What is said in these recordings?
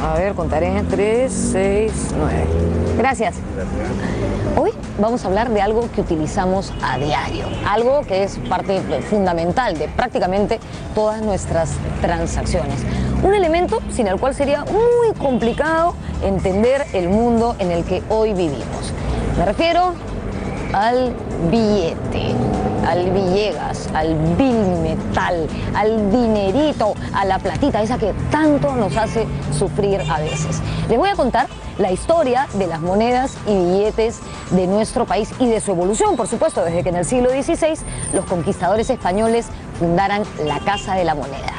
A ver, contaré 3, 6, 9. Gracias. Hoy vamos a hablar de algo que utilizamos a diario, algo que es parte fundamental de prácticamente todas nuestras transacciones. Un elemento sin el cual sería muy complicado entender el mundo en el que hoy vivimos. Me refiero al billete, al Villegas, al bill metal, al dinerito, a la platita, esa que tanto nos hace sufrir a veces. Les voy a contar la historia de las monedas y billetes de nuestro país y de su evolución, por supuesto, desde que en el siglo XVI los conquistadores españoles fundaran la Casa de la Moneda.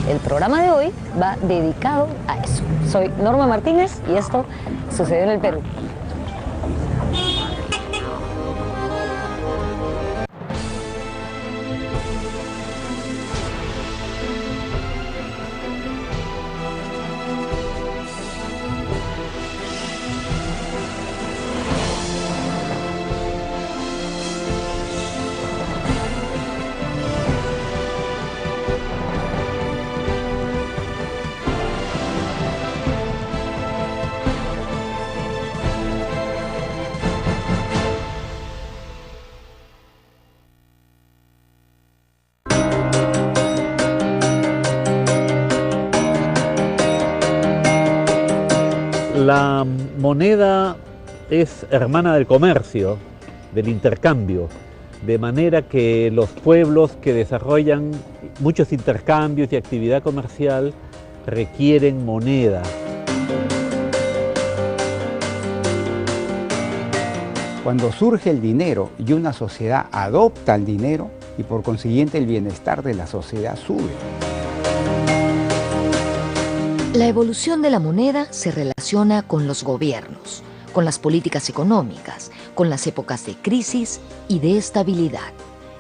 El programa de hoy va dedicado a eso. Soy Norma Martínez y esto sucedió en el Perú. La moneda es hermana del comercio, del intercambio, de manera que los pueblos que desarrollan muchos intercambios y actividad comercial requieren moneda. Cuando surge el dinero y una sociedad adopta el dinero y por consiguiente el bienestar de la sociedad sube. La evolución de la moneda se relaciona con los gobiernos, con las políticas económicas, con las épocas de crisis y de estabilidad.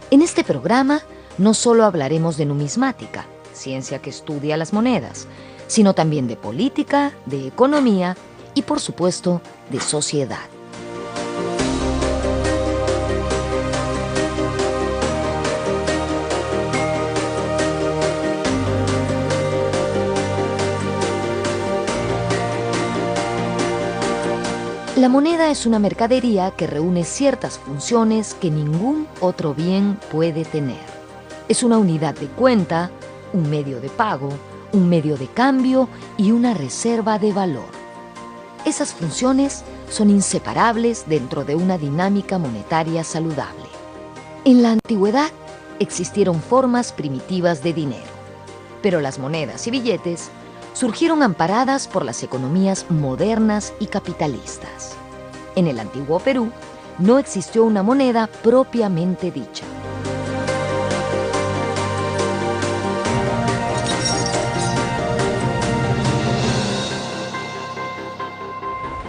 En este programa no solo hablaremos de numismática, ciencia que estudia las monedas, sino también de política, de economía y, por supuesto, de sociedad. La moneda es una mercadería que reúne ciertas funciones que ningún otro bien puede tener. Es una unidad de cuenta, un medio de pago, un medio de cambio y una reserva de valor. Esas funciones son inseparables dentro de una dinámica monetaria saludable. En la antigüedad existieron formas primitivas de dinero, pero las monedas y billetes surgieron amparadas por las economías modernas y capitalistas. En el antiguo Perú no existió una moneda propiamente dicha.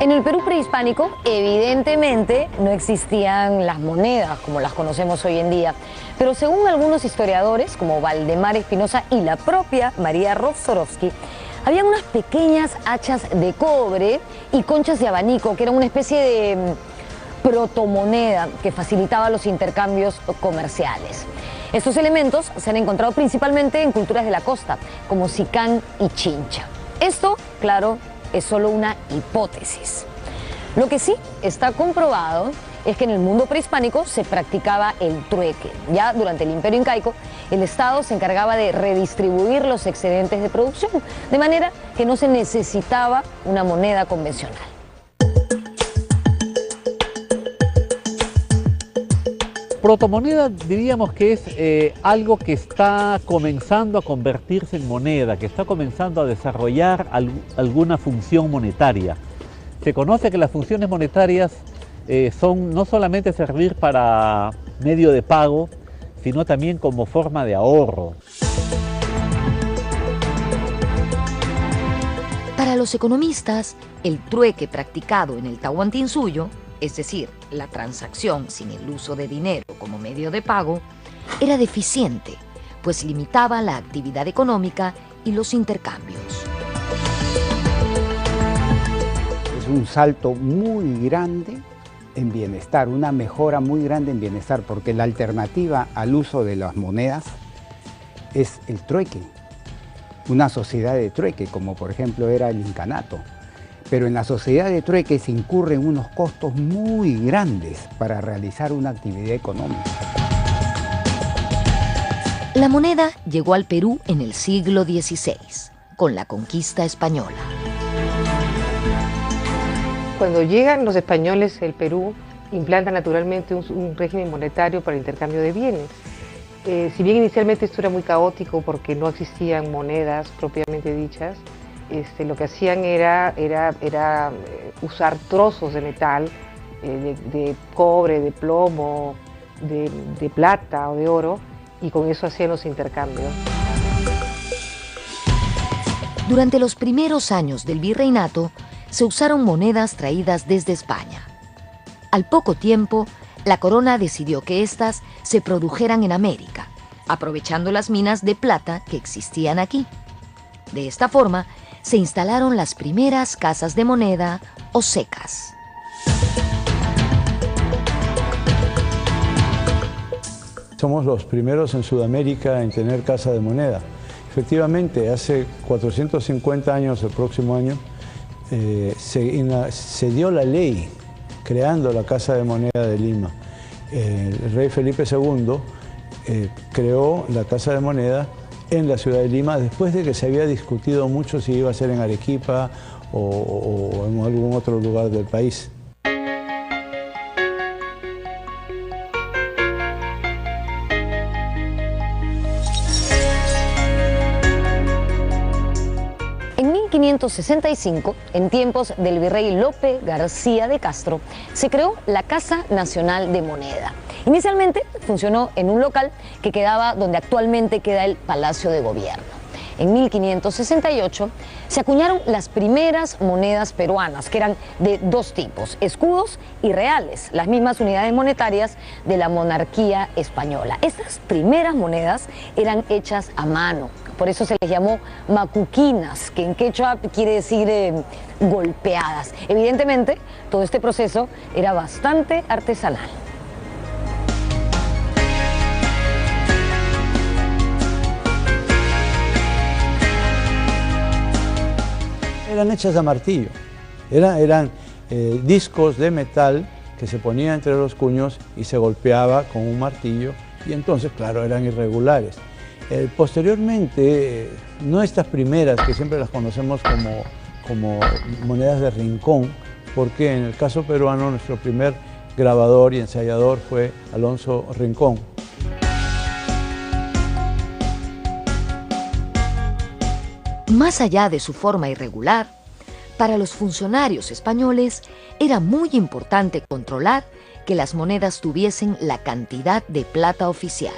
En el Perú prehispánico, evidentemente, no existían las monedas como las conocemos hoy en día, pero según algunos historiadores, como Valdemar Espinosa y la propia María Rovsoroski, habían unas pequeñas hachas de cobre y conchas de abanico, que eran una especie de protomoneda que facilitaba los intercambios comerciales. Estos elementos se han encontrado principalmente en culturas de la costa, como Sicán y Chincha. Esto, claro, es solo una hipótesis. Lo que sí está comprobado es que en el mundo prehispánico se practicaba el trueque. Ya durante el Imperio Incaico, el Estado se encargaba de redistribuir los excedentes de producción, de manera que no se necesitaba una moneda convencional. Protomoneda diríamos que es algo que está comenzando a convertirse en moneda, que está comenzando a desarrollar alguna función monetaria. Se conoce que las funciones monetarias son no solamente servir para medio de pago, sino también como forma de ahorro. Para los economistas, el trueque practicado en el Tahuantinsuyo, es decir, la transacción sin el uso de dinero como medio de pago, era deficiente, pues limitaba la actividad económica y los intercambios. Es un salto muy grande en bienestar, una mejora muy grande en bienestar, porque la alternativa al uso de las monedas es el trueque. una sociedad de trueque, como por ejemplo era el incanato. Pero en la sociedad de trueque se incurren unos costos muy grandes para realizar una actividad económica. La moneda llegó al Perú en el siglo XVI, con la conquista española. Cuando llegan los españoles al Perú, implantan naturalmente un régimen monetario para el intercambio de bienes. Si bien inicialmente esto era muy caótico porque no existían monedas propiamente dichas, lo que hacían era usar trozos de metal, de cobre, de plomo, de plata o de oro, y con eso hacían los intercambios. Durante los primeros años del virreinato, se usaron monedas traídas desde España. Al poco tiempo, la corona decidió que éstas se produjeran en América, aprovechando las minas de plata que existían aquí. De esta forma, se instalaron las primeras casas de moneda o secas. Somos los primeros en Sudamérica en tener casa de moneda. Efectivamente, hace 450 años, el próximo año, se dio la ley creando la Casa de Moneda de Lima. El rey Felipe II creó la Casa de Moneda en la ciudad de Lima después de que se había discutido mucho si iba a ser en Arequipa o en algún otro lugar del país. En 1565, en tiempos del virrey Lope García de Castro, se creó la Casa Nacional de Moneda. Inicialmente funcionó en un local que quedaba donde actualmente queda el Palacio de Gobierno. En 1568 se acuñaron las primeras monedas peruanas, que eran de dos tipos, escudos y reales, las mismas unidades monetarias de la monarquía española. Estas primeras monedas eran hechas a mano, por eso se les llamó macuquinas, que en quechua quiere decir golpeadas. Evidentemente, todo este proceso era bastante artesanal. Eran hechas a martillo, eran discos de metal que se ponían entre los cuños y se golpeaba con un martillo, y entonces, claro, eran irregulares. Posteriormente, no estas primeras, que siempre las conocemos como monedas de rincón, porque en el caso peruano nuestro primer grabador y ensayador fue Alonso Rincón. Más allá de su forma irregular, para los funcionarios españoles era muy importante controlar que las monedas tuviesen la cantidad de plata oficial.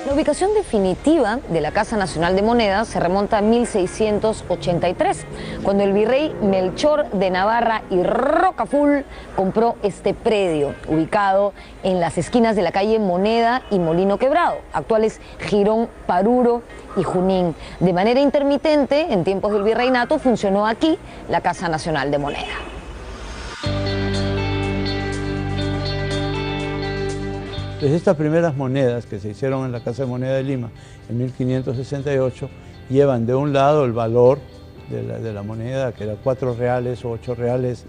La ubicación definitiva de la Casa Nacional de Monedas se remonta a 1683, cuando el virrey Melchor de Navarra y Rocaful compró este predio, ubicado en las esquinas de la calle Moneda y Molino Quebrado, actuales Girón, Paruro y Junín. De manera intermitente, en tiempos del virreinato, funcionó aquí la Casa Nacional de Moneda. Entonces, estas primeras monedas que se hicieron en la Casa de Moneda de Lima en 1568 llevan de un lado el valor de la moneda, que era 4 reales o 8 reales,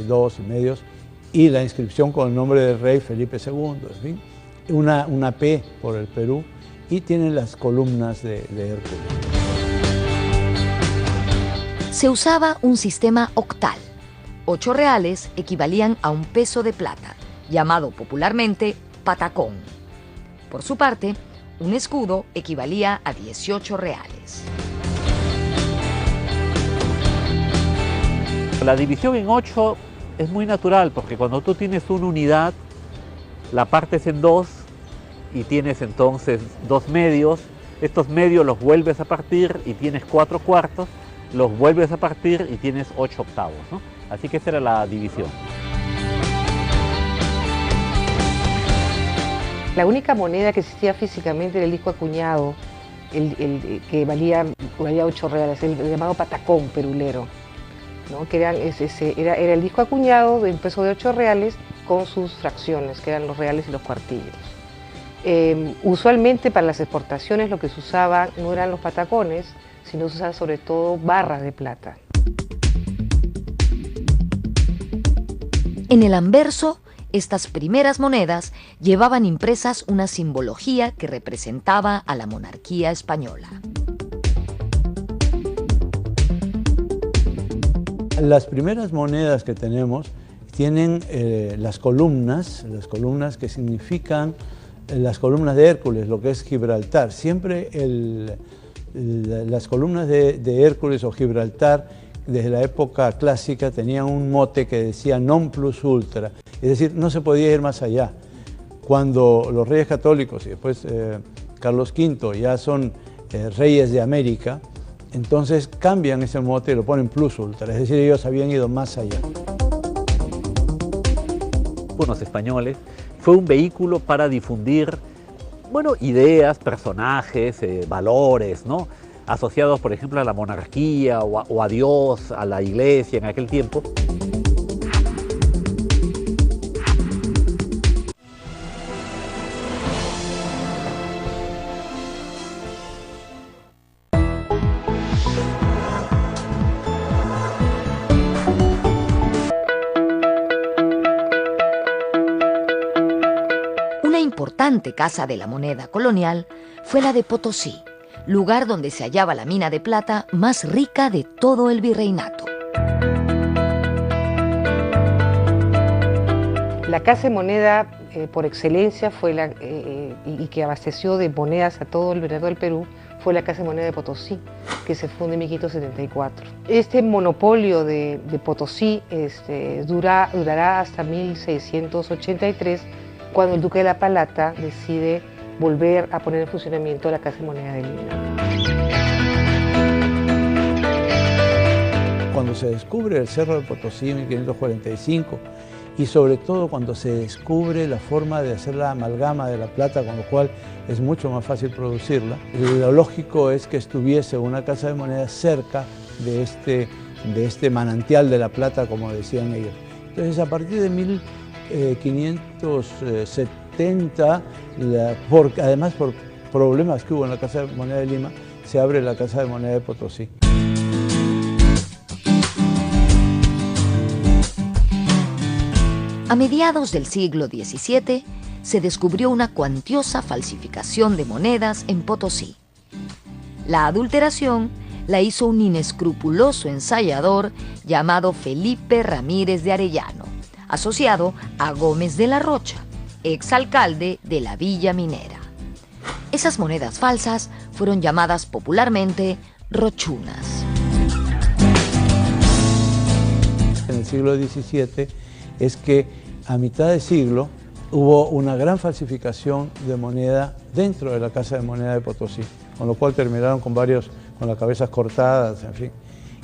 2 y medios, y la inscripción con el nombre del rey Felipe II, en fin, una P por el Perú, y tienen las columnas de Hércules. Se usaba un sistema octal. 8 reales equivalían a un peso de plata, llamado popularmente patacón. Por su parte, un escudo equivalía a 18 reales. La división en 8 es muy natural, porque cuando tú tienes una unidad, la partes en 2 y tienes entonces 2 medios. Estos medios los vuelves a partir y tienes 4 cuartos, los vuelves a partir y tienes 8 octavos, ¿no? Así que esa era la división. La única moneda que existía físicamente era el disco acuñado, que valía 8 reales, el llamado patacón perulero, ¿no? Que era el disco acuñado de un peso de 8 reales con sus fracciones, que eran los reales y los cuartillos. Usualmente para las exportaciones lo que se usaba no eran los patacones, sino se usaban sobre todo barras de plata. En el anverso, estas primeras monedas llevaban impresas una simbología que representaba a la monarquía española. Las primeras monedas que tenemos tienen las columnas que significan las columnas de Hércules, lo que es Gibraltar. Siempre las columnas de Hércules o Gibraltar, desde la época clásica, tenían un mote que decía non plus ultra, es decir, no se podía ir más allá. Cuando los reyes católicos y después Carlos V ya son reyes de América, entonces cambian ese mote y lo ponen plus ultra, es decir, ellos habían ido más allá. Los españoles fue un vehículo para difundir, bueno, ideas, personajes, valores, ¿no?, asociados, por ejemplo, a la monarquía o a Dios, a la iglesia en aquel tiempo. Una importante casa de la moneda colonial fue la de Potosí, lugar donde se hallaba la mina de plata más rica de todo el virreinato. La casa de moneda por excelencia fue y que abasteció de monedas a todo el virreinato del Perú, fue la Casa de Moneda de Potosí, que se fundó en 1574. Este monopolio de Potosí durará hasta 1683, cuando el duque de La Palata decide volver a poner en funcionamiento la Casa de Moneda de Lima. Cuando se descubre el Cerro de Potosí en 1545 y sobre todo cuando se descubre la forma de hacer la amalgama de la plata, con lo cual es mucho más fácil producirla, lo lógico es que estuviese una casa de moneda cerca de este manantial de la plata, como decían ellos. Entonces, a partir de 1570, además por problemas que hubo en la Casa de Moneda de Lima, se abre la Casa de Moneda de Potosí. A mediados del siglo XVII se descubrió una cuantiosa falsificación de monedas en Potosí. La adulteración la hizo un inescrupuloso ensayador llamado Felipe Ramírez de Arellano, asociado a Gómez de la Rocha, exalcalde de la Villa Minera. Esas monedas falsas fueron llamadas popularmente rochunas. En el siglo XVII es que a mitad de siglo hubo una gran falsificación de moneda dentro de la Casa de Moneda de Potosí, con lo cual terminaron con las cabezas cortadas, en fin.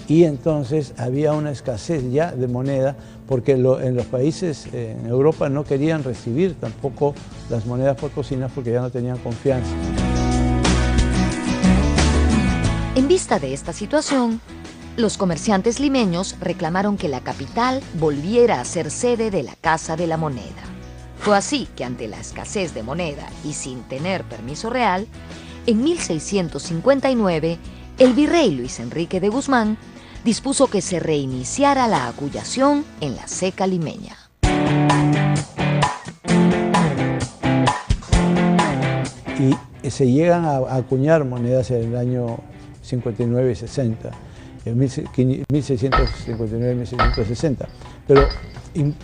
Y entonces había una escasez ya de moneda, porque en los países en Europa no querían recibir tampoco las monedas potosinas porque ya no tenían confianza. En vista de esta situación, los comerciantes limeños reclamaron que la capital volviera a ser sede de la Casa de la Moneda. Fue así que, ante la escasez de moneda y sin tener permiso real, en 1659, el virrey Luis Enrique de Guzmán dispuso que se reiniciara la acuñación en la Ceca limeña. Y se llegan a acuñar monedas en el año 59 y 60. En 1659 y 1660, pero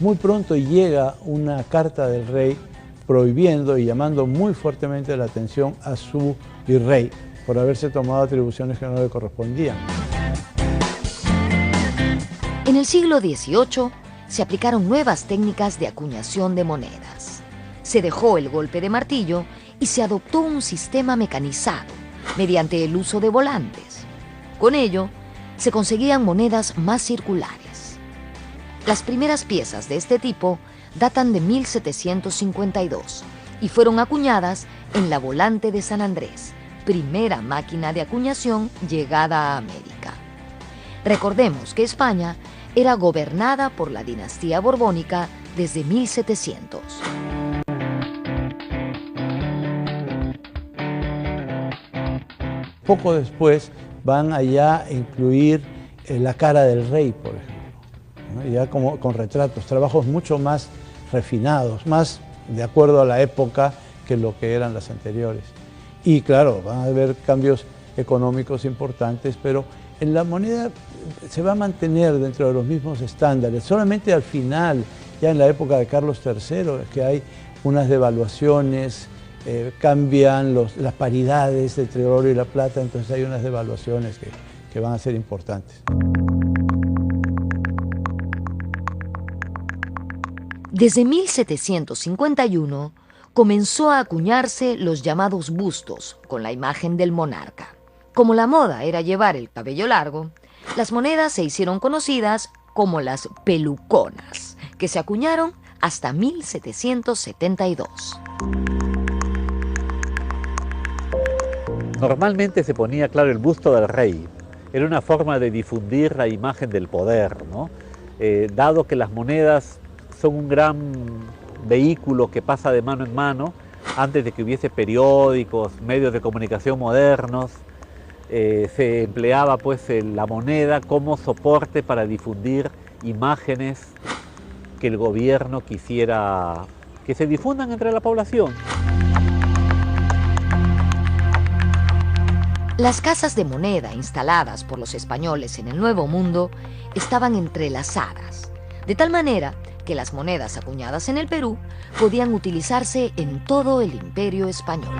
muy pronto llega una carta del rey prohibiendo y llamando muy fuertemente la atención a su virrey por haberse tomado atribuciones que no le correspondían. En el siglo XVIII se aplicaron nuevas técnicas de acuñación de monedas. Se dejó el golpe de martillo y se adoptó un sistema mecanizado mediante el uso de volantes. Con ello, se conseguían monedas más circulares. Las primeras piezas de este tipo datan de 1752 y fueron acuñadas en la Volante de San Andrés, primera máquina de acuñación llegada a América. Recordemos que España era gobernada por la dinastía borbónica desde 1700. Poco después van allá a incluir la cara del rey, por ejemplo, ¿no? Ya como con retratos, trabajos mucho más refinados, más de acuerdo a la época que lo que eran las anteriores. Y claro, van a haber cambios económicos importantes, pero en la moneda se va a mantener dentro de los mismos estándares. Solamente al final, ya en la época de Carlos III, es que hay unas devaluaciones, cambian las paridades entre el oro y la plata, entonces hay unas devaluaciones que van a ser importantes. Desde 1751 comenzó a acuñarse los llamados bustos con la imagen del monarca. Como la moda era llevar el cabello largo, las monedas se hicieron conocidas como las peluconas, que se acuñaron hasta 1772. Normalmente se ponía, claro, el busto del rey. Era una forma de difundir la imagen del poder, ¿no? Dado que las monedas son un gran vehículo que pasa de mano en mano, antes de que hubiese periódicos, medios de comunicación modernos, se empleaba pues la moneda como soporte para difundir imágenes que el gobierno quisiera que se difundan entre la población. Las casas de moneda instaladas por los españoles en el Nuevo Mundo estaban entrelazadas, de tal manera que las monedas acuñadas en el Perú podían utilizarse en todo el Imperio Español.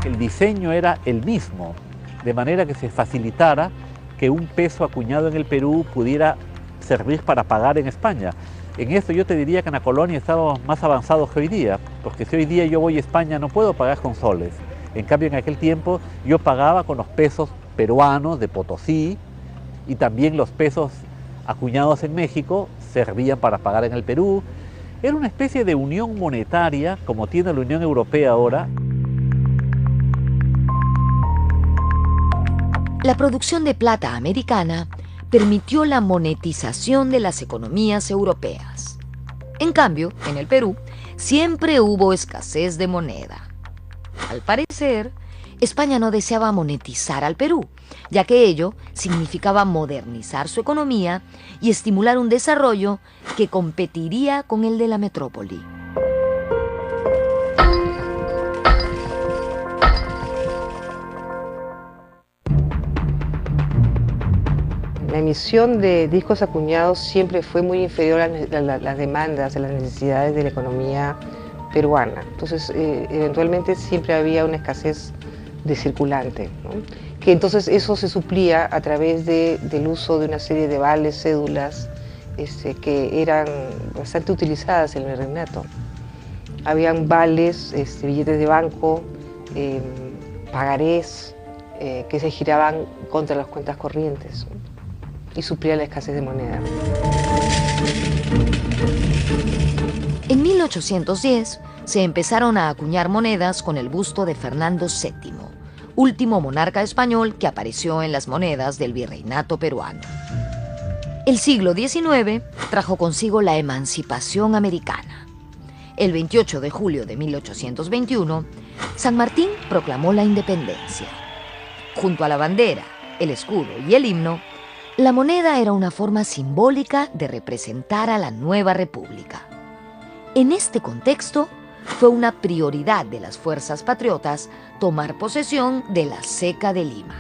El diseño era el mismo, de manera que se facilitara que un peso acuñado en el Perú pudiera servir para pagar en España. En esto yo te diría que en la colonia estábamos más avanzados que hoy día, porque si hoy día yo voy a España no puedo pagar con soles. En cambio, en aquel tiempo yo pagaba con los pesos peruanos de Potosí, y también los pesos acuñados en México servían para pagar en el Perú. Era una especie de unión monetaria, como tiene la Unión Europea ahora. La producción de plata americana permitió la monetización de las economías europeas. En cambio, en el Perú, siempre hubo escasez de moneda. Al parecer, España no deseaba monetizar al Perú, ya que ello significaba modernizar su economía y estimular un desarrollo que competiría con el de la metrópoli. La emisión de discos acuñados siempre fue muy inferior a las demandas, a las necesidades de la economía peruana. Entonces, eventualmente siempre había una escasez de circulante, ¿no? Que entonces eso se suplía a través del uso de una serie de vales, cédulas, que eran bastante utilizadas en el virreinato. Habían vales, billetes de banco, pagarés, que se giraban contra las cuentas corrientes, ¿no? Y suplía la escasez de moneda. En 1810 se empezaron a acuñar monedas con el busto de Fernando VII, último monarca español que apareció en las monedas del virreinato peruano. El siglo XIX trajo consigo la emancipación americana. El 28 de julio de 1821, San Martín proclamó la independencia. Junto a la bandera, el escudo y el himno, la moneda era una forma simbólica de representar a la nueva república. En este contexto, fue una prioridad de las fuerzas patriotas tomar posesión de la Ceca de Lima.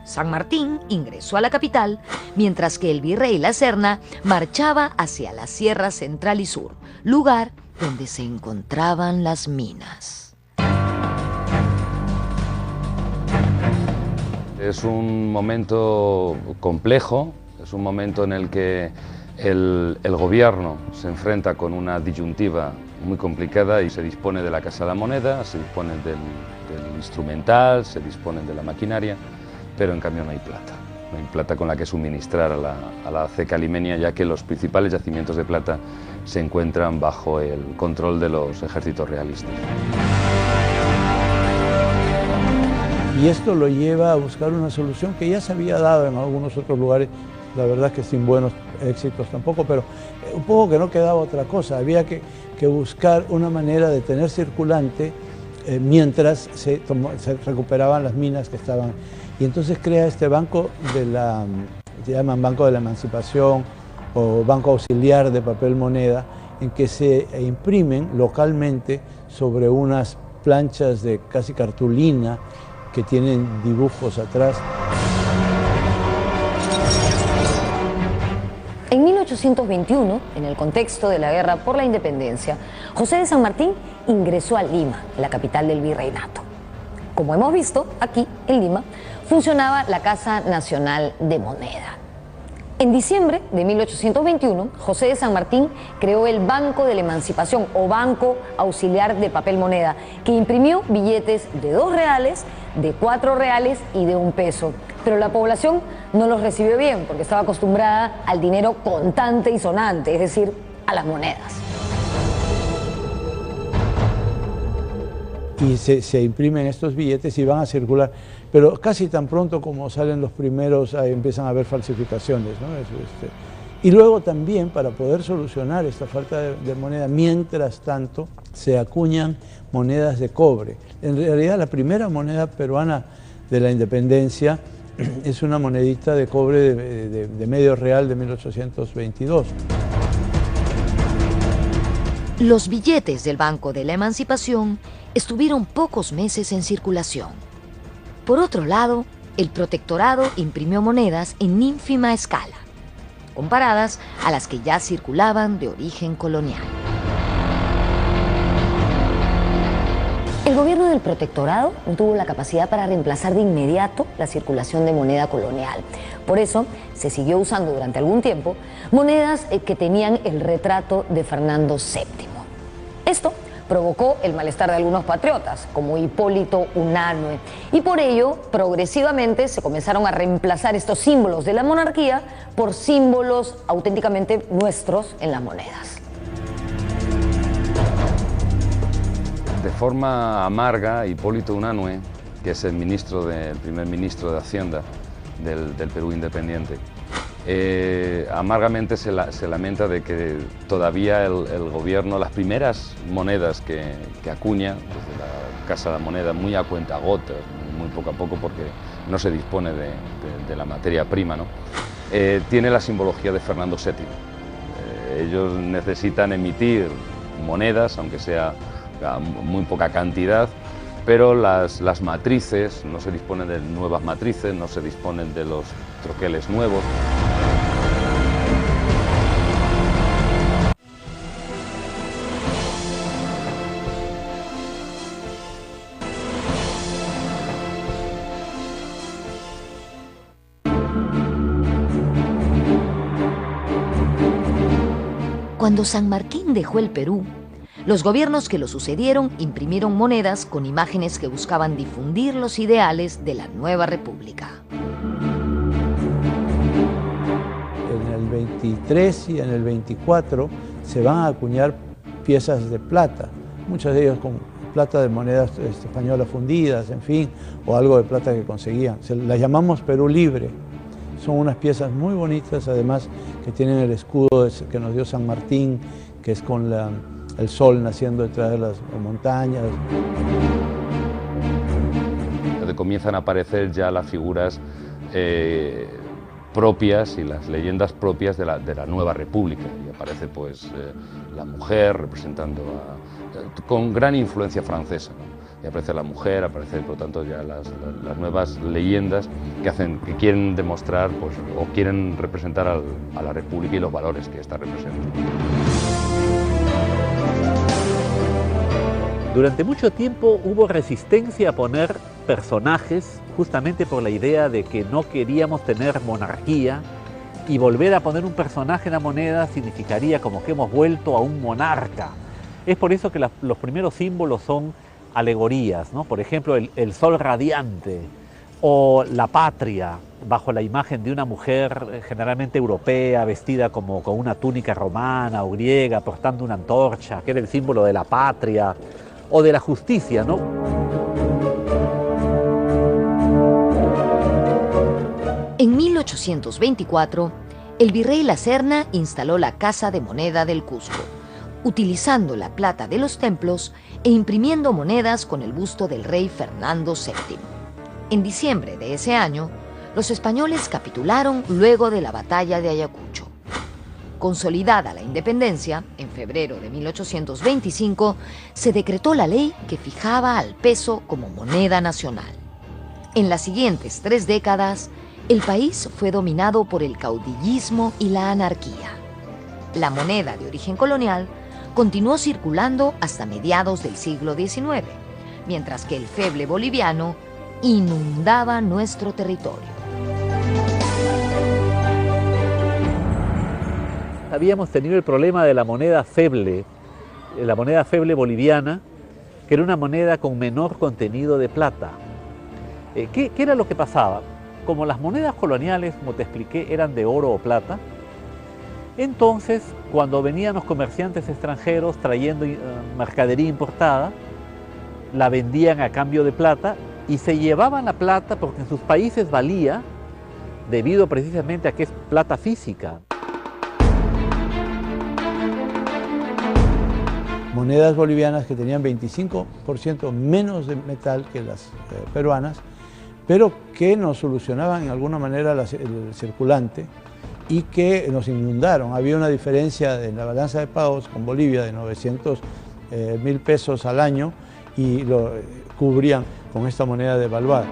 San Martín ingresó a la capital, mientras que el virrey La Serna marchaba hacia la Sierra Central y Sur, lugar donde se encontraban las minas. Es un momento complejo, es un momento en el que el gobierno se enfrenta con una disyuntiva muy complicada y se dispone de la Casa de la Moneda, se dispone del instrumental, se dispone de la maquinaria, pero en cambio no hay plata. No hay plata con la que suministrar a la ceca limeña, ya que los principales yacimientos de plata se encuentran bajo el control de los ejércitos realistas. Y esto lo lleva a buscar una solución que ya se había dado en algunos otros lugares, la verdad que sin buenos éxitos tampoco, pero un poco que no quedaba otra cosa, había que buscar una manera de tener circulante mientras se recuperaban las minas que estaban. Y entonces crea este banco se llaman Banco de la Emancipación o Banco Auxiliar de Papel Moneda, en que se imprimen localmente sobre unas planchas de casi cartulina que tienen dibujos atrás. En 1821, en el contexto de la guerra por la independencia, José de San Martín ingresó a Lima, la capital del virreinato. Como hemos visto, aquí, en Lima, funcionaba la Casa Nacional de Moneda. En diciembre de 1821, José de San Martín creó el Banco de la Emancipación o Banco Auxiliar de Papel Moneda, que imprimió billetes de 2 reales, de 4 reales y de 1 peso. Pero la población no los recibió bien porque estaba acostumbrada al dinero contante y sonante, es decir, a las monedas. Y se imprimen estos billetes y van a circular, pero casi tan pronto como salen los primeros empiezan a haber falsificaciones, ¿no? Y luego también, para poder solucionar esta falta de moneda, mientras tanto se acuñan monedas de cobre. En realidad la primera moneda peruana de la independencia es una monedita de cobre de medio real de 1822. Los billetes del Banco de la Emancipación estuvieron pocos meses en circulación. Por otro lado, el protectorado imprimió monedas en ínfima escala, comparadas a las que ya circulaban de origen colonial. El gobierno del protectorado no tuvo la capacidad para reemplazar de inmediato la circulación de moneda colonial. Por eso se siguió usando durante algún tiempo monedas que tenían el retrato de Fernando VII. Esto provocó el malestar de algunos patriotas, como Hipólito Unanue, y por ello, progresivamente, se comenzaron a reemplazar estos símbolos de la monarquía por símbolos auténticamente nuestros en las monedas. De forma amarga, Hipólito Unanue, que es el primer ministro de Hacienda del Perú independiente, amargamente se lamenta de que todavía el gobierno, las primeras monedas que acuña desde la Casa de la Moneda, muy a cuentagotas, muy poco a poco porque no se dispone de la materia prima, ¿no? Tiene la simbología de Fernando VII. Ellos necesitan emitir monedas, aunque sea a muy poca cantidad, pero las matrices, no se disponen de nuevas matrices, no se disponen de los troqueles nuevos. Cuando San Martín dejó el Perú, los gobiernos que lo sucedieron imprimieron monedas con imágenes que buscaban difundir los ideales de la nueva república. En el 23 y en el 24 se van a acuñar piezas de plata, muchas de ellas con plata de monedas españolas fundidas, en fin, o algo de plata que conseguían. Las llamamos Perú Libre. Son unas piezas muy bonitas, además que tienen el escudo que nos dio San Martín, que es con el sol naciendo detrás de las montañas. Comienzan a aparecer ya las figuras propias y las leyendas propias de la nueva república. Y aparece pues la mujer representando con gran influencia francesa, ¿no? Y aparece la mujer, aparece por tanto ya las nuevas leyendas que quieren demostrar pues, o quieren representar a la república y los valores que ésta representa. Durante mucho tiempo hubo resistencia a poner personajes, justamente por la idea de que no queríamos tener monarquía, y volver a poner un personaje en la moneda significaría como que hemos vuelto a un monarca. Es por eso que los primeros símbolos son alegorías, ¿no? Por ejemplo, el sol radiante o la patria, bajo la imagen de una mujer generalmente europea, vestida como con una túnica romana o griega, portando una antorcha, que era el símbolo de la patria o de la justicia, ¿no? En 1824, el virrey La Serna instaló la Casa de Moneda del Cusco, utilizando la plata de los templos e imprimiendo monedas con el busto del rey Fernando VII. En diciembre de ese año, los españoles capitularon luego de la batalla de Ayacucho. Consolidada la independencia, en febrero de 1825, se decretó la ley que fijaba al peso como moneda nacional. En las siguientes 3 décadas, el país fue dominado por el caudillismo y la anarquía. La moneda de origen colonial continuó circulando hasta mediados del siglo XIX, mientras que el feble boliviano inundaba nuestro territorio. Habíamos tenido el problema de la moneda feble boliviana, que era una moneda con menor contenido de plata. ¿Qué era lo que pasaba? Como las monedas coloniales, como te expliqué, eran de oro o plata, entonces cuando venían los comerciantes extranjeros trayendo mercadería importada, la vendían a cambio de plata y se llevaban la plata porque en sus países valía, debido precisamente a que es plata física. Monedas bolivianas que tenían 25% menos de metal que las peruanas, pero que nos solucionaban en alguna manera el circulante y que nos inundaron. Había una diferencia en la balanza de pagos con Bolivia de 900.000 pesos al año y lo cubrían con esta moneda devaluada.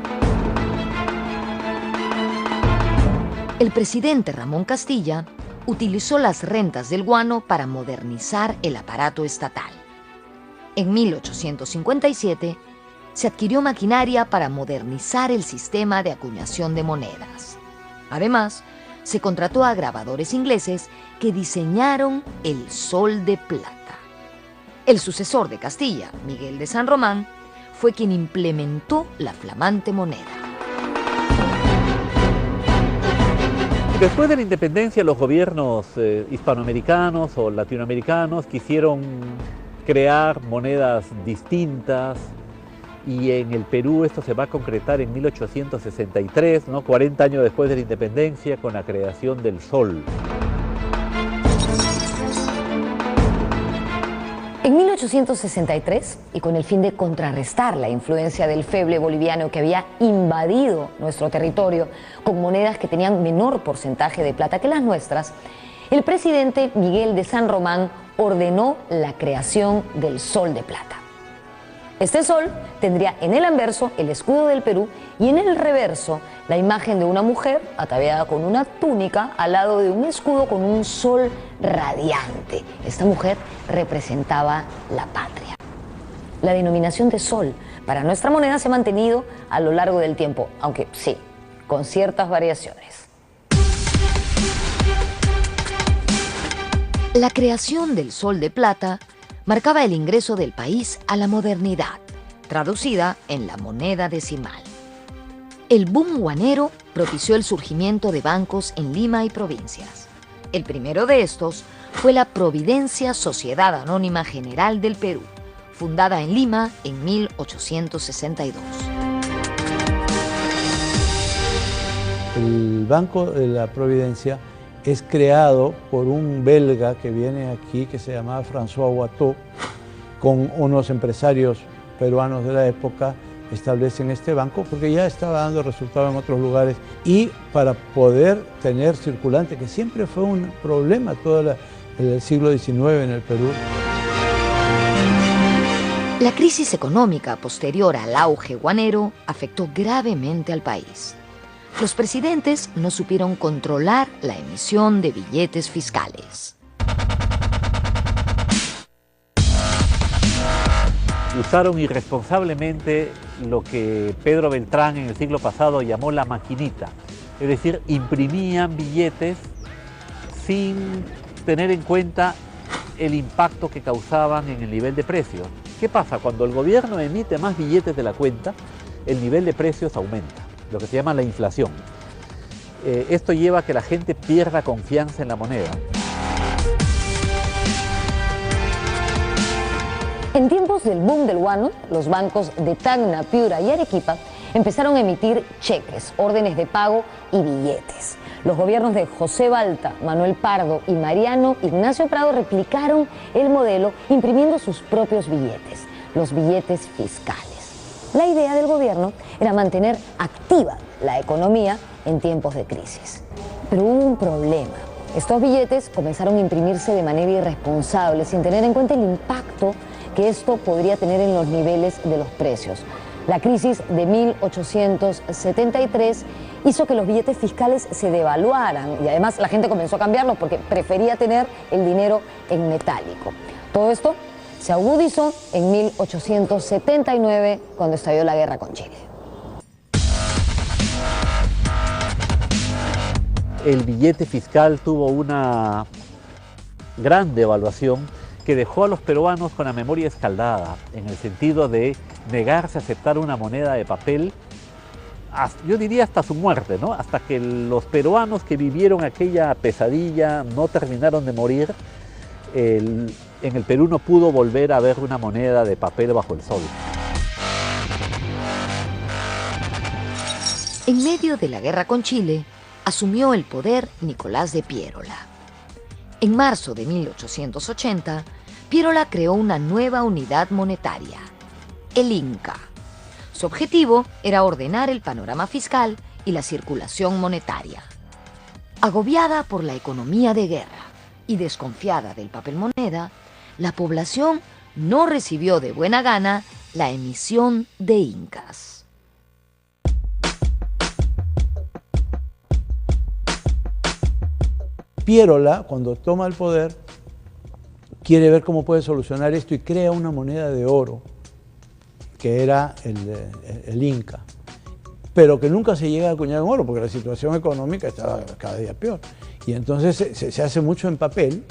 El presidente Ramón Castilla utilizó las rentas del guano para modernizar el aparato estatal. En 1857 se adquirió maquinaria para modernizar el sistema de acuñación de monedas. Además, se contrató a grabadores ingleses que diseñaron el sol de plata. El sucesor de Castilla, Miguel de San Román, fue quien implementó la flamante moneda. Después de la independencia, los gobiernos hispanoamericanos o latinoamericanos quisieron crear monedas distintas y en el Perú esto se va a concretar en 1863, 40 años después de la independencia, con la creación del sol. En 1863, y con el fin de contrarrestar la influencia del feble boliviano que había invadido nuestro territorio con monedas que tenían menor porcentaje de plata que las nuestras, el presidente Miguel de San Román ordenó la creación del sol de plata. Este sol tendría en el anverso el escudo del Perú y en el reverso la imagen de una mujer ataviada con una túnica al lado de un escudo con un sol radiante. Esta mujer representaba la patria. La denominación de sol para nuestra moneda se ha mantenido a lo largo del tiempo, aunque sí, con ciertas variaciones. La creación del sol de plata marcaba el ingreso del país a la modernidad, traducida en la moneda decimal. El boom guanero propició el surgimiento de bancos en Lima y provincias. El primero de estos fue la Providencia Sociedad Anónima General del Perú, fundada en Lima en 1862. El Banco de la Providencia es creado por un belga que viene aquí, que se llamaba François Watteau, con unos empresarios peruanos de la época, establecen este banco porque ya estaba dando resultados en otros lugares y para poder tener circulante, que siempre fue un problema todo el siglo XIX en el Perú. La crisis económica posterior al auge guanero afectó gravemente al país. Los presidentes no supieron controlar la emisión de billetes fiscales. Usaron irresponsablemente lo que Pedro Beltrán en el siglo pasado llamó la maquinita. Es decir, imprimían billetes sin tener en cuenta el impacto que causaban en el nivel de precios. ¿Qué pasa? Cuando el gobierno emite más billetes de la cuenta, el nivel de precios aumenta, lo que se llama la inflación. Esto lleva a que la gente pierda confianza en la moneda. En tiempos del boom del guano, los bancos de Tacna, Piura y Arequipa empezaron a emitir cheques, órdenes de pago y billetes. Los gobiernos de José Balta, Manuel Pardo y Mariano Ignacio Prado replicaron el modelo imprimiendo sus propios billetes, los billetes fiscales. La idea del gobierno era mantener activa la economía en tiempos de crisis. Pero hubo un problema. Estos billetes comenzaron a imprimirse de manera irresponsable, sin tener en cuenta el impacto que esto podría tener en los niveles de los precios. La crisis de 1873 hizo que los billetes fiscales se devaluaran y además la gente comenzó a cambiarlos porque prefería tener el dinero en metálico. Todo esto se agudizó en 1879 cuando estalló la guerra con Chile. El billete fiscal tuvo una gran devaluación que dejó a los peruanos con la memoria escaldada, en el sentido de negarse a aceptar una moneda de papel, yo diría hasta su muerte, ¿no? Hasta que los peruanos que vivieron aquella pesadilla no terminaron de morir, en el Perú no pudo volver a ver una moneda de papel bajo el sol. En medio de la guerra con Chile, asumió el poder Nicolás de Piérola. En marzo de 1880, Piérola creó una nueva unidad monetaria, el Inca. Su objetivo era ordenar el panorama fiscal y la circulación monetaria. Agobiada por la economía de guerra y desconfiada del papel moneda, la población no recibió de buena gana la emisión de incas. Piérola, cuando toma el poder, quiere ver cómo puede solucionar esto y crea una moneda de oro, que era el Inca, pero que nunca se llega a acuñar en oro, porque la situación económica estaba cada día peor. Y entonces se hace mucho en papel,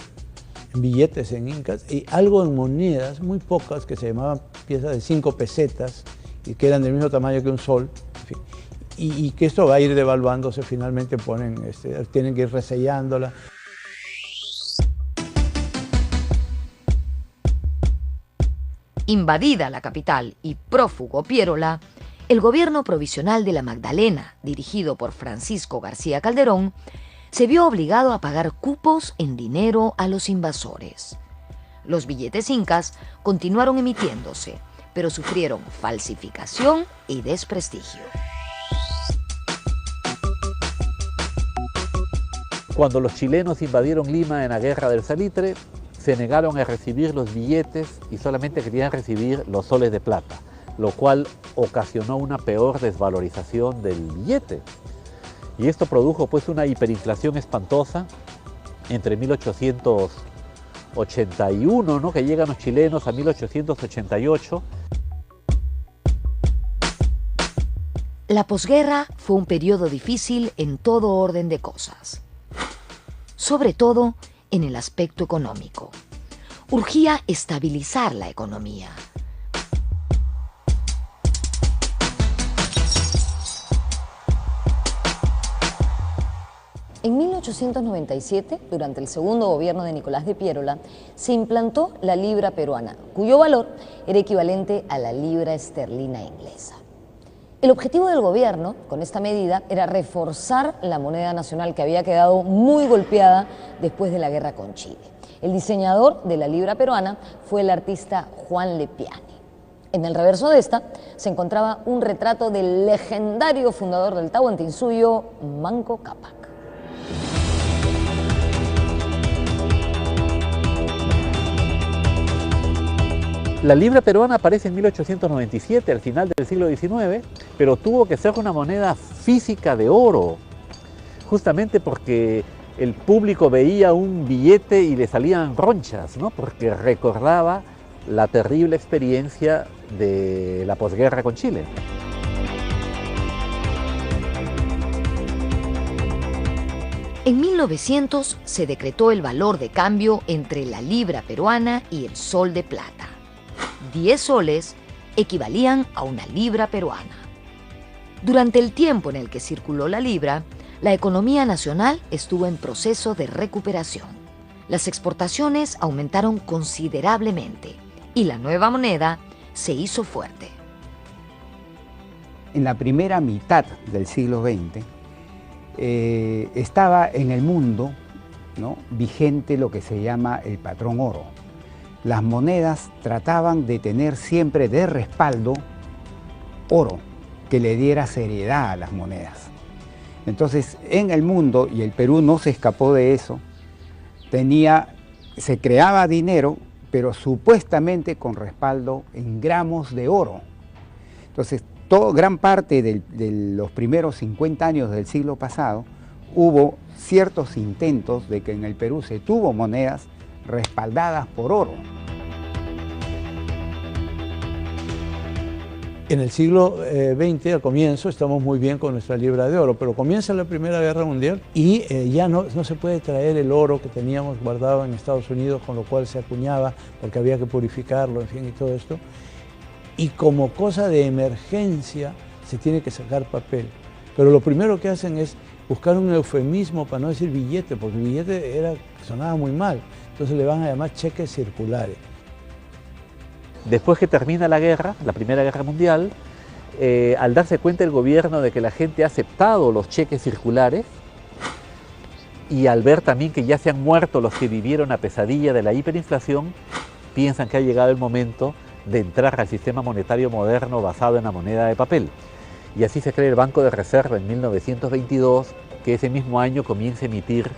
en billetes, en incas, y algo en monedas, muy pocas, que se llamaban piezas de 5 pesetas, y que eran del mismo tamaño que un sol, en fin. Y que esto va a ir devaluándose, finalmente tienen que ir resellándola. Invadida la capital y prófugo Piérola, el gobierno provisional de la Magdalena, dirigido por Francisco García Calderón, se vio obligado a pagar cupos en dinero a los invasores. Los billetes incas continuaron emitiéndose, pero sufrieron falsificación y desprestigio. Cuando los chilenos invadieron Lima en la Guerra del Salitre, se negaron a recibir los billetes y solamente querían recibir los soles de plata, lo cual ocasionó una peor desvalorización del billete. Y esto produjo pues una hiperinflación espantosa entre 1881, ¿no?, que llegan los chilenos, a 1888. La posguerra fue un periodo difícil en todo orden de cosas, sobre todo en el aspecto económico. Urgía estabilizar la economía. En 1897, durante el segundo gobierno de Nicolás de Piérola, se implantó la libra peruana, cuyo valor era equivalente a la libra esterlina inglesa. El objetivo del gobierno con esta medida era reforzar la moneda nacional que había quedado muy golpeada después de la guerra con Chile. El diseñador de la libra peruana fue el artista Juan Lepiani. En el reverso de esta se encontraba un retrato del legendario fundador del Tahuantinsuyo, Manco Cápac. La libra peruana aparece en 1897, al final del siglo XIX, pero tuvo que ser una moneda física de oro, justamente porque el público veía un billete y le salían ronchas, ¿no?, porque recordaba la terrible experiencia de la posguerra con Chile. En 1900 se decretó el valor de cambio entre la libra peruana y el sol de plata. 10 soles equivalían a una libra peruana. Durante el tiempo en el que circuló la libra, la economía nacional estuvo en proceso de recuperación. Las exportaciones aumentaron considerablemente y la nueva moneda se hizo fuerte. En la primera mitad del siglo XX, estaba en el mundo, ¿no?, vigente lo que se llama el patrón oro. Las monedas trataban de tener siempre de respaldo oro, que le diera seriedad a las monedas. Entonces, en el mundo, y el Perú no se escapó de eso, se creaba dinero, pero supuestamente con respaldo en gramos de oro. Entonces, gran parte de los primeros 50 años del siglo pasado, hubo ciertos intentos de que en el Perú se tuvo monedas respaldadas por oro. En el siglo XX, al comienzo, estamos muy bien con nuestra libra de oro, pero comienza la Primera Guerra Mundial y ya no se puede traer el oro que teníamos guardado en Estados Unidos, con lo cual se acuñaba porque había que purificarlo, en fin, y todo esto. Y como cosa de emergencia se tiene que sacar papel. Pero lo primero que hacen es buscar un eufemismo para no decir billete, porque el billete sonaba muy mal. Entonces le van a llamar cheques circulares. Después que termina la guerra, la Primera Guerra Mundial, al darse cuenta el gobierno de que la gente ha aceptado los cheques circulares y al ver también que ya se han muerto los que vivieron la pesadilla de la hiperinflación, piensan que ha llegado el momento de entrar al sistema monetario moderno basado en la moneda de papel. Y así se crea el Banco de Reserva en 1922, que ese mismo año comienza a emitir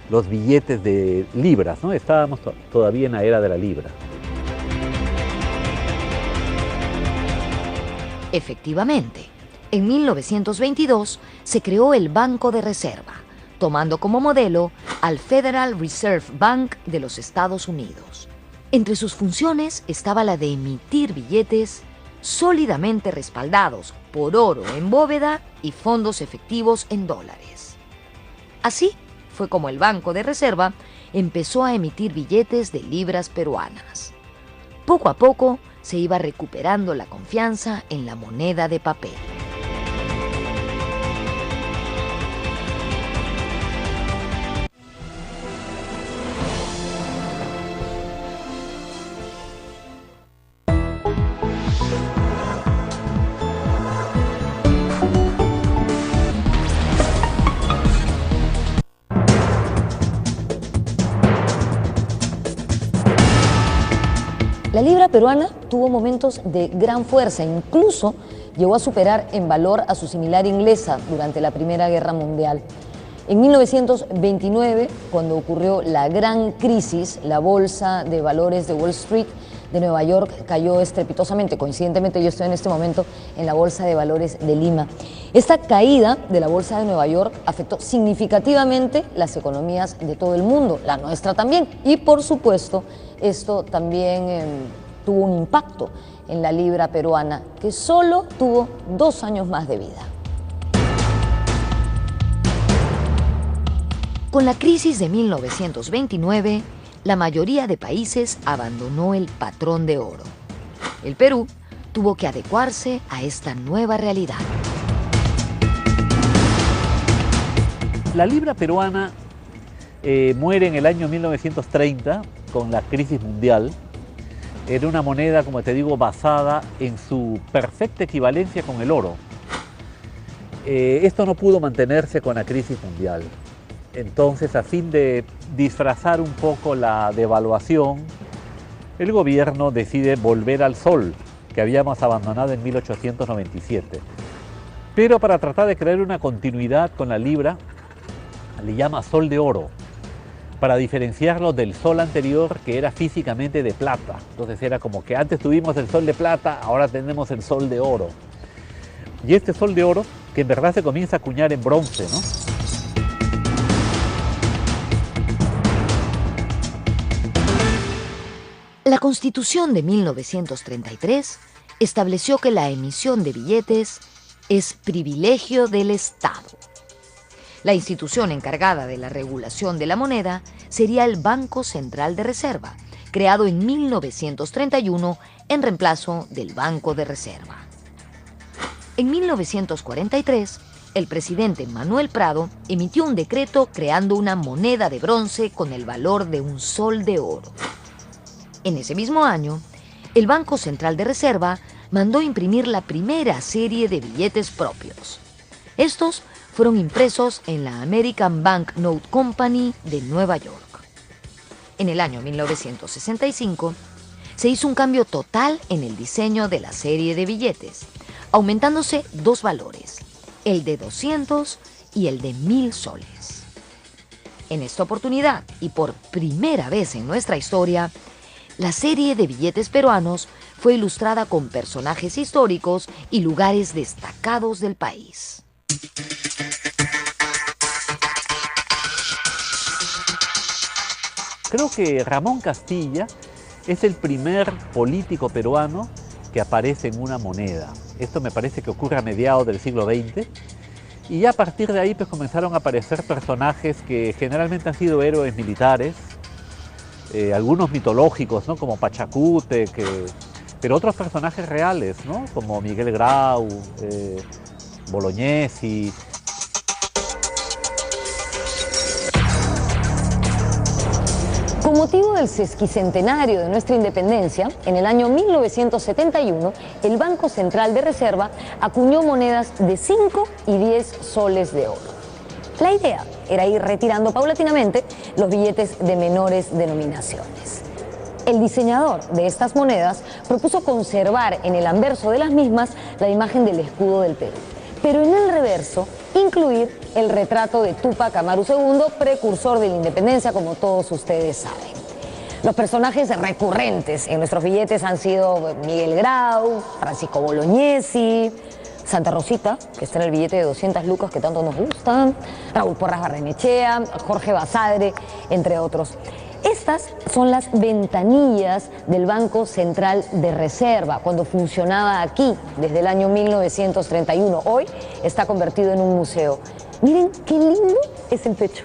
los billetes de libras, ¿no? Estábamos todavía en la era de la libra. Efectivamente, en 1922 se creó el Banco de Reserva, tomando como modelo al Federal Reserve Bank de los Estados Unidos. Entre sus funciones estaba la de emitir billetes sólidamente respaldados por oro en bóveda y fondos efectivos en dólares. Así fue como el Banco de Reserva empezó a emitir billetes de libras peruanas. Poco a poco se iba recuperando la confianza en la moneda de papel. La libra peruana tuvo momentos de gran fuerza, incluso llegó a superar en valor a su similar inglesa durante la Primera Guerra Mundial. En 1929, cuando ocurrió la gran crisis, la bolsa de valores de Wall Street de Nueva York cayó estrepitosamente. Coincidentemente, yo estoy en este momento en la Bolsa de Valores de Lima. Esta caída de la Bolsa de Nueva York afectó significativamente las economías de todo el mundo, la nuestra también. Y, por supuesto, esto también tuvo un impacto en la libra peruana, que solo tuvo 2 años más de vida. Con la crisis de 1929, la mayoría de países abandonó el patrón de oro. El Perú tuvo que adecuarse a esta nueva realidad. La libra peruana muere en el año 1930 con la crisis mundial. Era una moneda, como te digo, basada en su perfecta equivalencia con el oro. Esto no pudo mantenerse con la crisis mundial. Entonces, a fin de disfrazar un poco la devaluación, el gobierno decide volver al sol, que habíamos abandonado en 1897. Pero para tratar de crear una continuidad con la libra, le llama sol de oro, para diferenciarlo del sol anterior, que era físicamente de plata. Entonces era como que antes tuvimos el sol de plata, ahora tenemos el sol de oro. Y este sol de oro, que en verdad se comienza a acuñar en bronce, ¿no? La Constitución de 1933 estableció que la emisión de billetes es privilegio del Estado. La institución encargada de la regulación de la moneda sería el Banco Central de Reserva, creado en 1931 en reemplazo del Banco de Reserva. En 1943, el presidente Manuel Prado emitió un decreto creando una moneda de bronce con el valor de un sol de oro. En ese mismo año, el Banco Central de Reserva mandó imprimir la primera serie de billetes propios. Estos fueron impresos en la American Bank Note Company de Nueva York. En el año 1965, se hizo un cambio total en el diseño de la serie de billetes, aumentándose dos valores, el de 200 y el de 1000 soles. En esta oportunidad, y por primera vez en nuestra historia, la serie de billetes peruanos fue ilustrada con personajes históricos y lugares destacados del país. Creo que Ramón Castilla es el primer político peruano que aparece en una moneda. Esto me parece que ocurre a mediados del siglo XX. Y ya a partir de ahí pues comenzaron a aparecer personajes que generalmente han sido héroes militares, algunos mitológicos, ¿no? Como Pachacute, pero otros personajes reales, ¿no? Como Miguel Grau, Bolognesi. Con motivo del sesquicentenario de nuestra independencia, en el año 1971, el Banco Central de Reserva acuñó monedas de 5 y 10 soles de oro. La idea era ir retirando paulatinamente los billetes de menores denominaciones. El diseñador de estas monedas propuso conservar en el anverso de las mismas la imagen del escudo del Perú, pero en el reverso incluir el retrato de Túpac Amaru II, precursor de la independencia, como todos ustedes saben. Los personajes recurrentes en nuestros billetes han sido Miguel Grau, Francisco Bolognesi, Santa Rosita, que está en el billete de 200 lucas que tanto nos gustan, Raúl Porras Barrenechea, Jorge Basadre, entre otros. Estas son las ventanillas del Banco Central de Reserva, cuando funcionaba aquí desde el año 1931. Hoy está convertido en un museo. Miren qué lindo es el techo.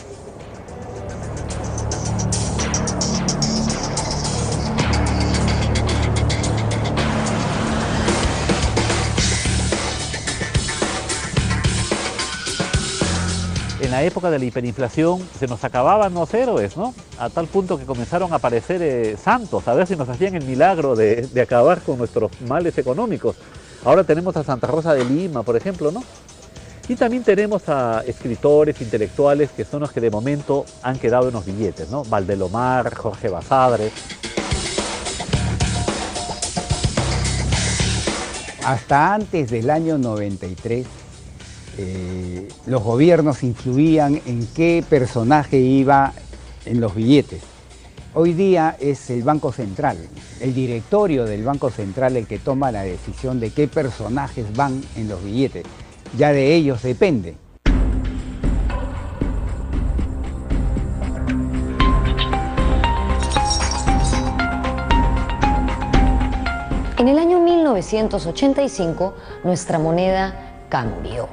En la época de la hiperinflación se nos acababan los héroes, ¿no? A tal punto que comenzaron a aparecer santos, a ver si nos hacían el milagro de acabar con nuestros males económicos. Ahora tenemos a Santa Rosa de Lima, por ejemplo, ¿no? Y también tenemos a escritores, intelectuales, que son los que de momento han quedado en los billetes, ¿no? Valdelomar, Jorge Basadre. Hasta antes del año 93, los gobiernos influían en qué personaje iba en los billetes. Hoy día es el Banco Central, el directorio del Banco Central el que toma la decisión de qué personajes van en los billetes. Ya de ellos depende. En el año 1985, nuestra moneda cambió.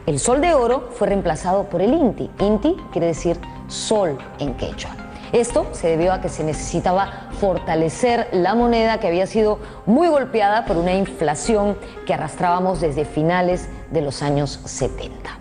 El sol de oro fue reemplazado por el INTI. INTI quiere decir sol en quechua. Esto se debió a que se necesitaba fortalecer la moneda, que había sido muy golpeada por una inflación que arrastrábamos desde finales de los años 70.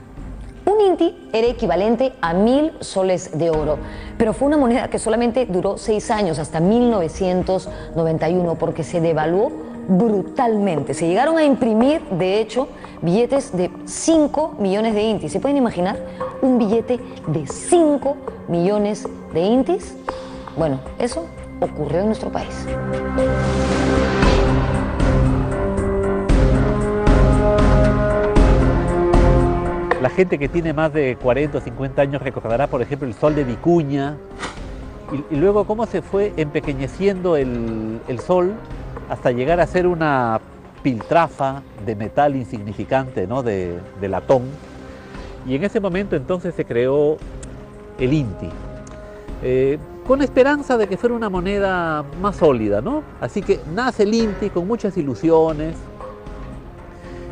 Un INTI era equivalente a 1000 soles de oro, pero fue una moneda que solamente duró 6 años, hasta 1991, porque se devaluó brutalmente. Se llegaron a imprimir, de hecho, billetes de 5 millones de intis. ¿Se pueden imaginar un billete de 5 millones de intis? Bueno, eso ocurrió en nuestro país. La gente que tiene más de 40 o 50 años recordará, por ejemplo, el sol de Vicuña, y luego cómo se fue empequeñeciendo el sol hasta llegar a ser una piltrafa de metal insignificante, ¿no? de latón. Y en ese momento entonces se creó el INTI, con esperanza de que fuera una moneda más sólida, ¿no? Así que nace el INTI con muchas ilusiones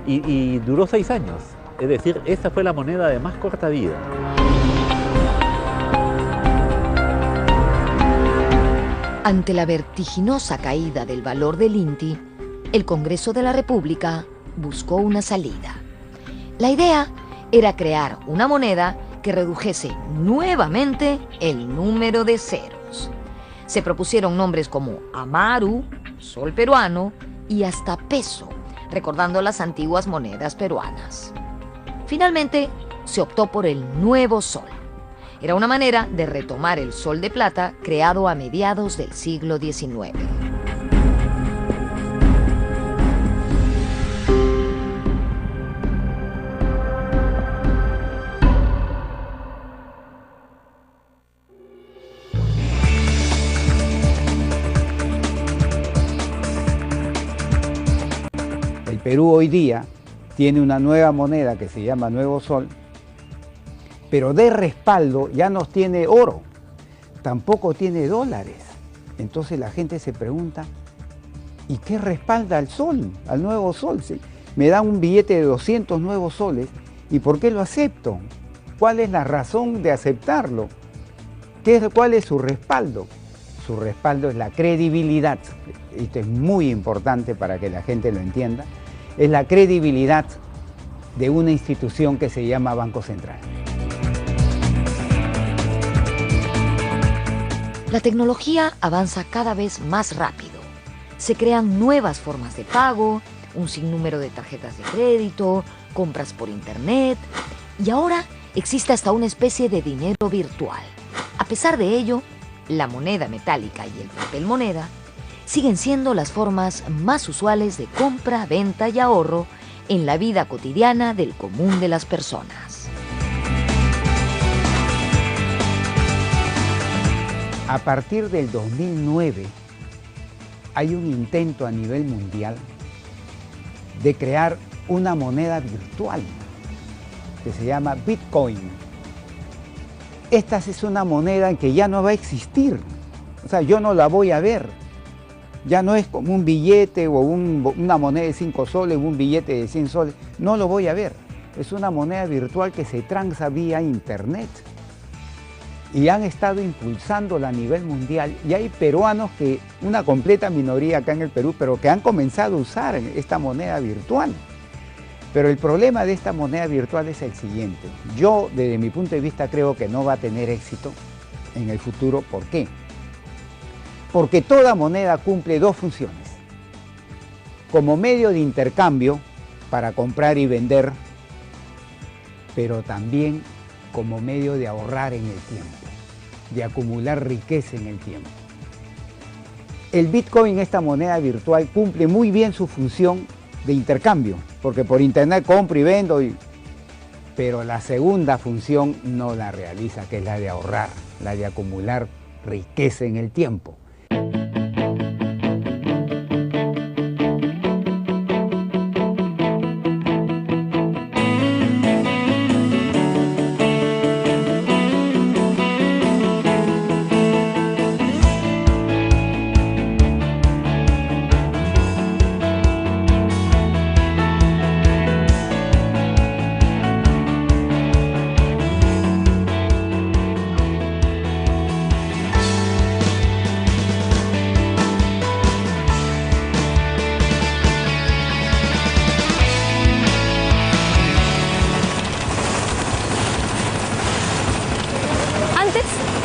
y duró 6 años. Es decir, esa fue la moneda de más corta vida. Ante la vertiginosa caída del valor del INTI, el Congreso de la República buscó una salida. La idea era crear una moneda que redujese nuevamente el número de ceros. Se propusieron nombres como Amaru, sol peruano y hasta peso, recordando las antiguas monedas peruanas. Finalmente, se optó por el nuevo sol. Era una manera de retomar el sol de plata creado a mediados del siglo XIX. El Perú hoy día tiene una nueva moneda que se llama Nuevo Sol, pero de respaldo ya no tiene oro, tampoco tiene dólares. Entonces la gente se pregunta, ¿y qué respalda al sol, al Nuevo Sol? ¿Sí? Me dan un billete de 200 nuevos soles, ¿y por qué lo acepto? ¿Cuál es la razón de aceptarlo? ¿Cuál es su respaldo? Su respaldo es la credibilidad. Esto es muy importante para que la gente lo entienda. Es la credibilidad de una institución que se llama Banco Central. La tecnología avanza cada vez más rápido. Se crean nuevas formas de pago, un sinnúmero de tarjetas de crédito, compras por internet y ahora existe hasta una especie de dinero virtual. A pesar de ello, la moneda metálica y el papel moneda siguen siendo las formas más usuales de compra, venta y ahorro en la vida cotidiana del común de las personas. A partir del 2009 hay un intento a nivel mundial de crear una moneda virtual que se llama Bitcoin. Esta es una moneda que ya no va a existir, o sea, yo no la voy a ver. Ya no es como un billete o una moneda de 5 soles o un billete de 100 soles, no lo voy a ver. Es una moneda virtual que se transa vía internet. Y han estado impulsándola a nivel mundial y hay peruanos que, una completa minoría acá en el Perú, pero que han comenzado a usar esta moneda virtual. Pero el problema de esta moneda virtual es el siguiente. Yo, desde mi punto de vista, creo que no va a tener éxito en el futuro. ¿Por qué? Porque toda moneda cumple dos funciones. Como medio de intercambio para comprar y vender, pero también como medio de ahorrar en el tiempo, de acumular riqueza en el tiempo. El Bitcoin, esta moneda virtual, cumple muy bien su función de intercambio, porque por internet compro y vendo, pero la segunda función no la realiza, que es la de ahorrar, la de acumular riqueza en el tiempo.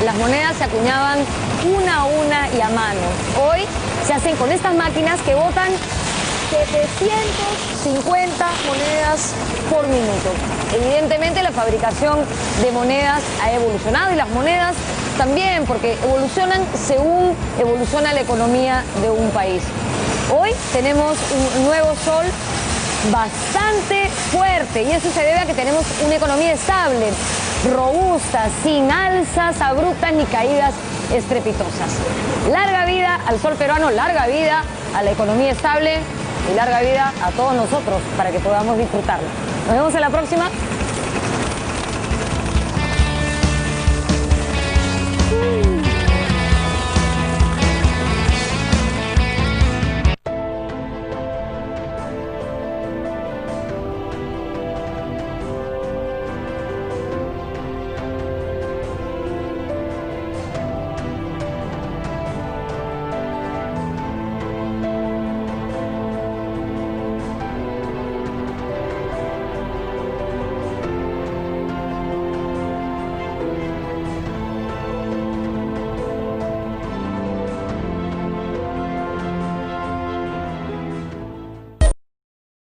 Las monedas se acuñaban una a una y a mano. Hoy se hacen con estas máquinas que botan 750 monedas por minuto. Evidentemente la fabricación de monedas ha evolucionado y las monedas también, porque evolucionan según evoluciona la economía de un país. Hoy tenemos un nuevo sol bastante fuerte y eso se debe a que tenemos una economía estable, robusta, sin alzas abruptas ni caídas estrepitosas. Larga vida al sol peruano, larga vida a la economía estable y larga vida a todos nosotros para que podamos disfrutarla. Nos vemos en la próxima.